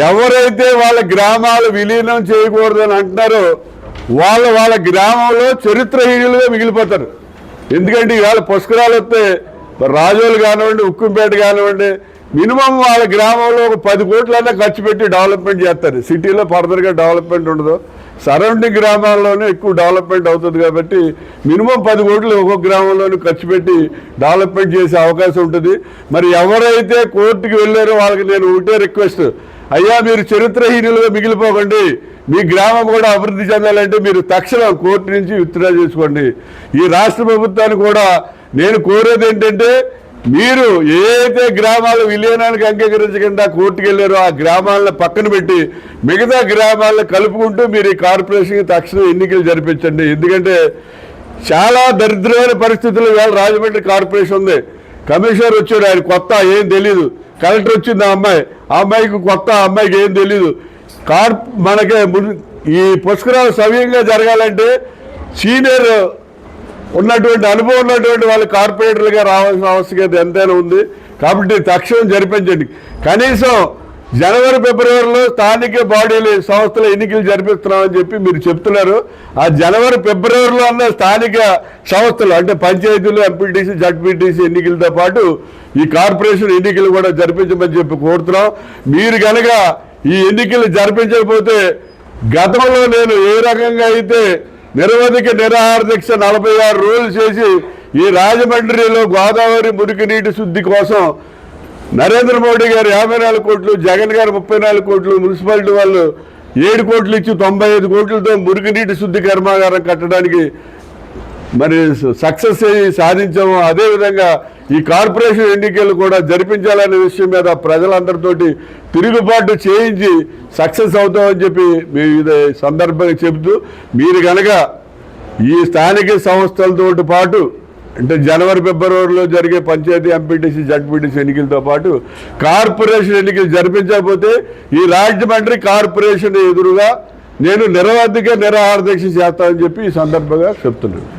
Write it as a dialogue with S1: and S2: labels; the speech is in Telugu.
S1: ఎవరైతే వాళ్ళ గ్రామాలు విలీనం చేయకూడదని అంటున్నారో వాళ్ళ గ్రామంలో చరిత్రహీనులుగా మిగిలిపోతారు. ఎందుకంటే ఇవాళ పుష్కరాలు వస్తే రాజోలు కానివ్వండి, ఉక్కుంపేట కానివ్వండి, మినిమం వాళ్ళ గ్రామంలో ఒక 10 కోట్లన్నా ఖర్చు పెట్టి డెవలప్మెంట్ చేస్తారు. సిటీలో ఫర్దర్గా డెవలప్మెంట్ ఉండదు, సరౌండింగ్ గ్రామాల్లోనే ఎక్కువ డెవలప్మెంట్ అవుతుంది. కాబట్టి మినిమం 10 కోట్లు ఒక్కొక్క గ్రామంలోనూ ఖర్చు పెట్టి డెవలప్మెంట్ చేసే అవకాశం ఉంటుంది. మరి ఎవరైతే కోర్టుకి వెళ్ళారో వాళ్ళకి నేను ఒకటే రిక్వెస్ట్, అయ్యా మీరు చరిత్రహీనులుగా మిగిలిపోకండి, మీ గ్రామం కూడా అభివృద్ధి చెందాలంటే మీరు తక్షణం కోర్టు నుంచి విత్డ్రా చేసుకోండి. ఈ రాష్ట్ర ప్రభుత్వాన్ని కూడా నేను కోరేది ఏంటంటే, మీరు ఏదైతే గ్రామాలు విలీనానికి అంగీకరించకుండా కోర్టుకు వెళ్ళారో ఆ గ్రామాలను పక్కన పెట్టి మిగతా గ్రామాలను కలుపుకుంటూ మీరు ఈ కార్పొరేషన్కి తక్షణం ఎన్నికలు జరిపించండి. ఎందుకంటే చాలా దరిద్రమైన పరిస్థితులు ఇవాళ రాజమండ్రి కార్పొరేషన్ ఉంది. కమిషనర్ వచ్చాడు, ఆయన కొత్త, ఏం తెలీదు. కలెక్టర్ వచ్చింది, ఆ అమ్మాయికి కొత్త, ఆ అమ్మాయికి ఏం తెలీదు. మనకి ఈ పుష్కరాలు సవ్యంగా జరగాలంటే సీనియర్ ఉన్నటువంటి అనుభవం ఉన్నటువంటి వాళ్ళు కార్పొరేటర్లుగా రావాల్సిన ఆవశ్యకత ఎంతైనా ఉంది. కాబట్టి తక్షణం జరిపించండి. కనీసం జనవరి ఫిబ్రవరిలో స్థానిక బాడీలు సంస్థల ఎన్నికలు జరిపిస్తున్నామని చెప్పి మీరు చెప్తున్నారు. ఆ జనవరి ఫిబ్రవరిలో అన్న స్థానిక సంస్థలు అంటే పంచాయతీలు, ఎంపీటీసీ, జడ్పీటీసీ ఎన్నికలతో పాటు ఈ కార్పొరేషన్ ఎన్నికలు కూడా జరిపించమని చెప్పి కోరుతున్నాం. మీరు కనుక ఈ ఎన్నికలు జరిపించకపోతే గతంలో నేను ఏ రకంగా అయితే నిరవధిక నిరాహార దీక్ష 46 రోజులు చేసి ఈ రాజమండ్రిలో గోదావరి మురికి నీటి శుద్ధి కోసం నరేంద్ర మోడీ గారు 54 కోట్లు, జగన్ గారు 34 కోట్లు, మున్సిపాలిటీ వాళ్ళు 7 కోట్లు ఇచ్చి 95 కోట్లతో మురికి నీటి శుద్ధి కర్మాగారం కట్టడానికి మరి సక్సెస్ సాధించాము. అదేవిధంగా ఈ కార్పొరేషన్ ఎన్నికలు కూడా జరిపించాలనే విషయం మీద ప్రజలందరితోటి తిరుగుబాటు చేయించి సక్సెస్ అవుతామని చెప్పి మీ సందర్భంగా చెబుతూ, మీరు కనుక ఈ స్థానిక సంస్థలతో పాటు అంటే జనవరి ఫిబ్రవరిలో జరిగే పంచాయతీ, ఎంపీటీసీ, జడ్పీటీసీ ఎన్నికలతో పాటు కార్పొరేషన్ ఎన్నికలు జరిపించకపోతే ఈ రాజమండ్రి కార్పొరేషన్ ఎదురుగా నేను నిరవధిక నిరాహార దీక్ష చేస్తానని చెప్పి ఈ సందర్భంగా చెప్తున్నాను.